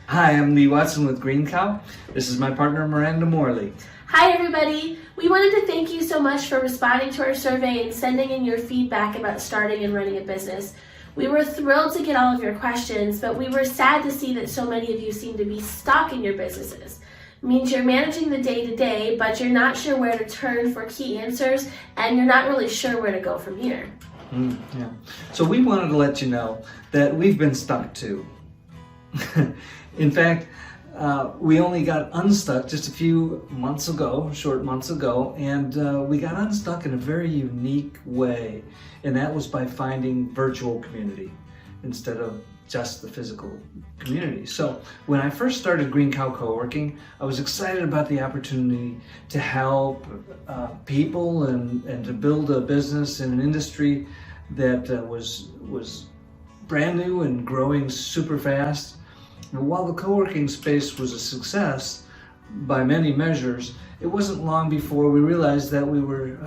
Hi, I'm Lee Watson with Green Cow. This is my partner Miranda Morley. Hi everybody! We wanted to thank you so much for responding to our survey and sending in your feedback about starting and running a business. We were thrilled to get all of your questions, but we were sad to see that so many of you seem to be stuck in your businesses. It means you're managing the day-to-day, but you're not sure where to turn for key answers, and you're not really sure where to go from here. Yeah. So we wanted to let you know that we've been stuck too. In fact, we only got unstuck just a few months ago, short months ago, and we got unstuck in a very unique way, and that was by finding virtual community instead of just the physical community. So when I first started Green Cow Co-working, I was excited about the opportunity to help people and to build a business in an industry that was brand new and growing super fast. And while the co-working space was a success by many measures, it wasn't long before we realized that we were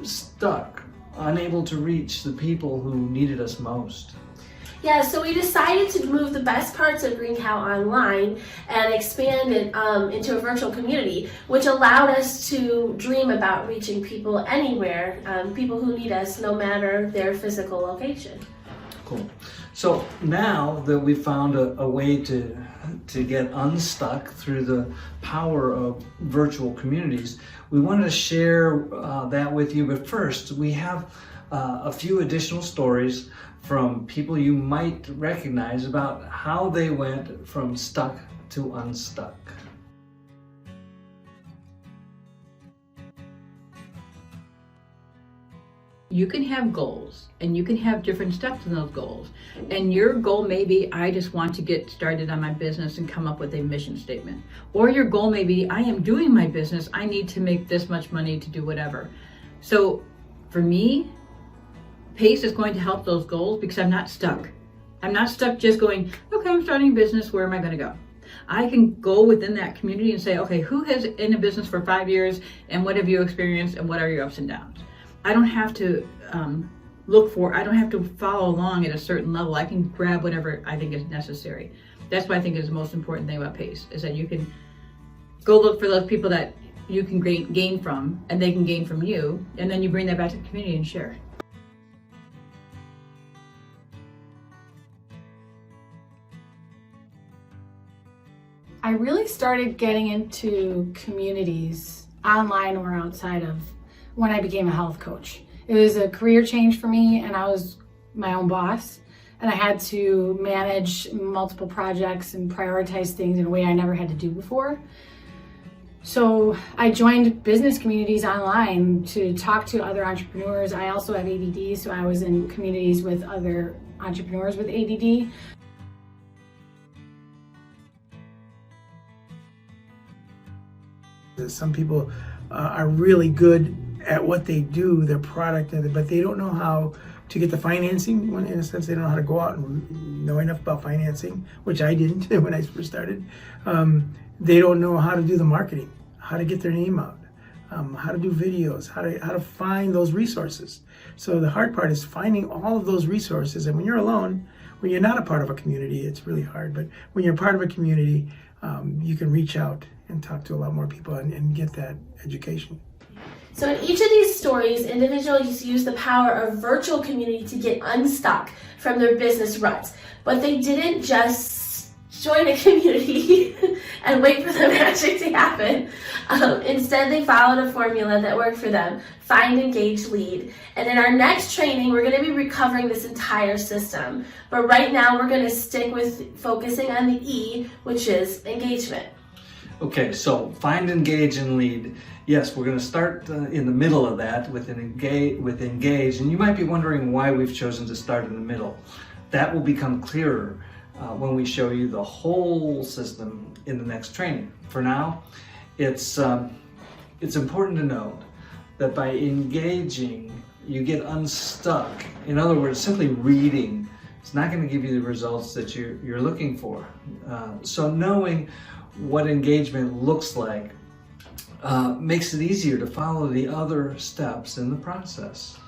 stuck, unable to reach the people who needed us most. Yeah, so we decided to move the best parts of Green Cow online and expand it into a virtual community, which allowed us to dream about reaching people anywhere, people who need us no matter their physical location. Cool. So now that we've found a way to get unstuck through the power of virtual communities, we wanted to share that with you. But first, we have a few additional stories from people you might recognize about how they went from stuck to unstuck. You can have goals and you can have different steps in those goals. And your goal may be, I just want to get started on my business and come up with a mission statement. Or your goal may be, I am doing my business, I need to make this much money to do whatever. So for me, PACE is going to help those goals because I'm not stuck. I'm not stuck just going, okay, I'm starting a business, where am I going to go? I can go within that community and say, okay, who has in a business for 5 years and what have you experienced and what are your ups and downs? I don't have to I don't have to follow along at a certain level. I can grab whatever I think is necessary. That's what I think is the most important thing about PACE, is that you can go look for those people that you can gain from and they can gain from you, and then you bring that back to the community and share. I really started getting into communities online or outside of when I became a health coach. It was a career change for me, and I was my own boss, and I had to manage multiple projects and prioritize things in a way I never had to do before. So I joined business communities online to talk to other entrepreneurs. I also have ADD, so I was in communities with other entrepreneurs with ADD. Some people are really good at what they do, their product, but they don't know how to get the financing. In a sense, they don't know how to go out and know enough about financing, which I didn't when I first started. They don't know how to do the marketing, how to get their name out, how to do videos, how to find those resources. So the hard part is finding all of those resources. And when you're alone, when you're not a part of a community, it's really hard. But when you're part of a community, you can reach out and talk to a lot more people and get that education. So in each of these stories, individuals use the power of virtual community to get unstuck from their business ruts. But they didn't just join a community and wait for the magic to happen. Instead, they followed a formula that worked for them: find, engage, lead. And in our next training, we're going to be recovering this entire system. But right now, we're going to stick with focusing on the E, which is engagement. Okay, so find, engage, and lead. Yes, we're going to start in the middle of that with engage, and you might be wondering why we've chosen to start in the middle. That will become clearer when we show you the whole system in the next training. For now, it's important to note that by engaging, you get unstuck. In other words, simply reading, it's not going to give you the results that you're looking for. So knowing what engagement looks like makes it easier to follow the other steps in the process.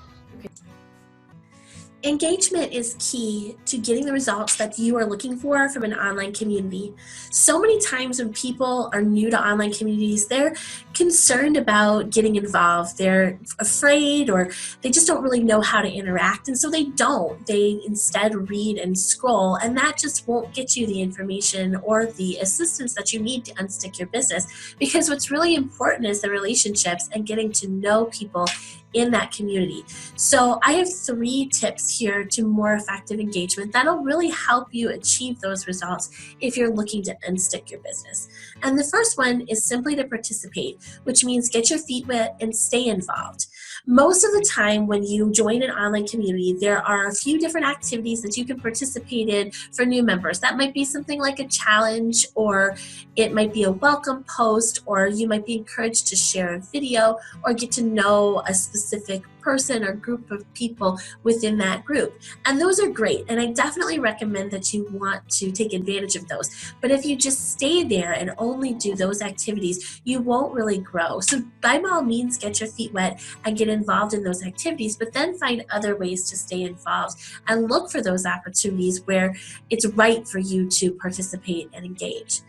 Engagement is key to getting the results that you are looking for from an online community. So many times when people are new to online communities, they're concerned about getting involved. They're afraid, or they just don't really know how to interact, and so they don't. They instead read and scroll, and that just won't get you the information or the assistance that you need to unstick your business, because what's really important is the relationships and getting to know people in that community. So I have 3 tips here to more effective engagement that'll really help you achieve those results if you're looking to unstick your business. And the first one is simply to participate, which means get your feet wet and stay involved. Most of the time when you join an online community, there are a few different activities that you can participate in for new members. That might be something like a challenge, or it might be a welcome post, or you might be encouraged to share a video or get to know a specific person or group of people within that group. And those are great, and I definitely recommend that you want to take advantage of those. But if you just stay there and only do those activities, you won't really grow. So by all means, get your feet wet and get involved in those activities, but then find other ways to stay involved and look for those opportunities where it's right for you to participate and engage.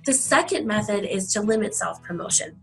The second method is to limit self-promotion.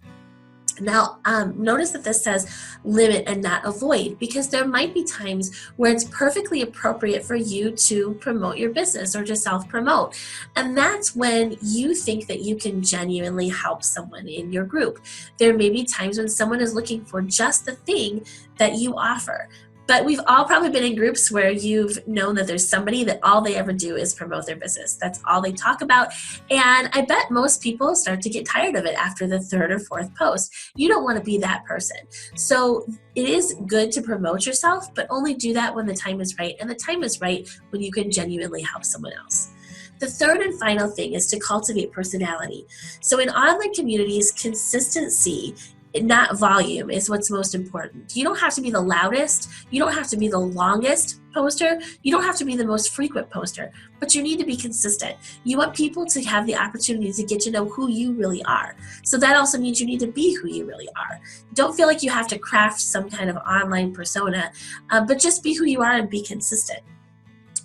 Now, notice that this says limit and not avoid, because there might be times where it's perfectly appropriate for you to promote your business or to self-promote. And that's when you think that you can genuinely help someone in your group. There may be times when someone is looking for just the thing that you offer. But we've all probably been in groups where you've known that there's somebody that all they ever do is promote their business. That's all they talk about. And I bet most people start to get tired of it after the 3rd or 4th post. You don't want to be that person. So it is good to promote yourself, but only do that when the time is right. And the time is right when you can genuinely help someone else. The third and final thing is to cultivate personality. So in online communities, consistency, not volume, is what's most important. You don't have to be the loudest, you don't have to be the longest poster, you don't have to be the most frequent poster, but you need to be consistent. You want people to have the opportunity to get to know who you really are. So that also means you need to be who you really are. Don't feel like you have to craft some kind of online persona, but just be who you are and be consistent.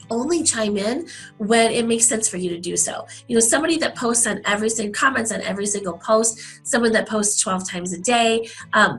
Only chime in when it makes sense for you to do so. You know, somebody that posts on comments on every single post, someone that posts 12 times a day,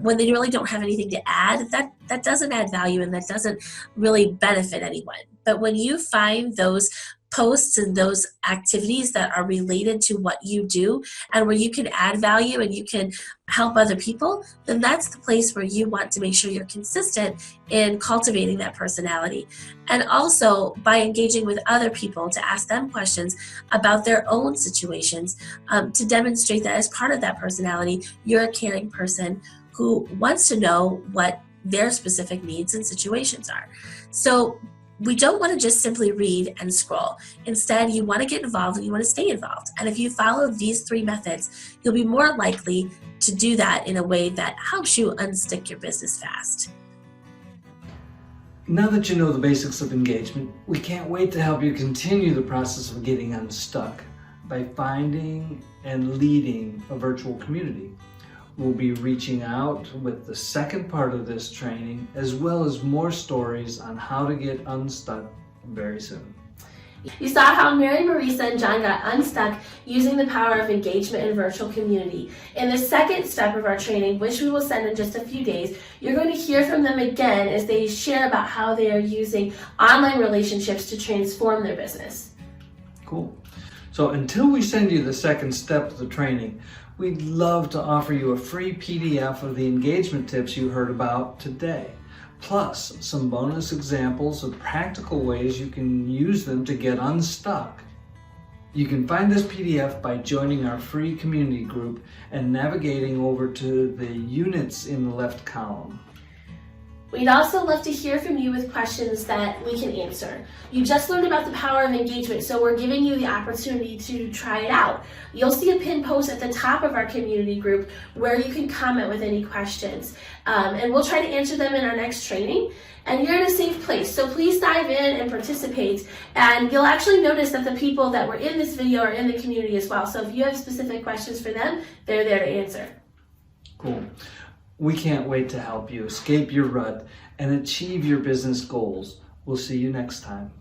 when they really don't have anything to add, that doesn't add value, and that doesn't really benefit anyone. But when you find those posts and those activities that are related to what you do and where you can add value and you can help other people, then that's the place where you want to make sure you're consistent in cultivating that personality. And also by engaging with other people to ask them questions about their own situations, to demonstrate that as part of that personality, you're a caring person who wants to know what their specific needs and situations are. So we don't want to just simply read and scroll. Instead, you want to get involved and you want to stay involved. And if you follow these 3 methods, you'll be more likely to do that in a way that helps you unstick your business fast. Now that you know the basics of engagement, we can't wait to help you continue the process of getting unstuck by finding and leading a virtual community. We'll be reaching out with the second part of this training, as well as more stories on how to get unstuck very soon. You saw how Mary, Marisa, and John got unstuck using the power of engagement in virtual community. In the second step of our training, which we will send in just a few days, you're going to hear from them again as they share about how they are using online relationships to transform their business. Cool. So until we send you the second step of the training, we'd love to offer you a free PDF of the engagement tips you heard about today, plus some bonus examples of practical ways you can use them to get unstuck. You can find this PDF by joining our free community group and navigating over to the units in the left column. We'd also love to hear from you with questions that we can answer. You just learned about the power of engagement, so we're giving you the opportunity to try it out. You'll see a pinned post at the top of our community group where you can comment with any questions. And we'll try to answer them in our next training. And you're in a safe place, so please dive in and participate. And you'll actually notice that the people that were in this video are in the community as well. So if you have specific questions for them, they're there to answer. Cool. We can't wait to help you escape your rut and achieve your business goals We'll see you next time.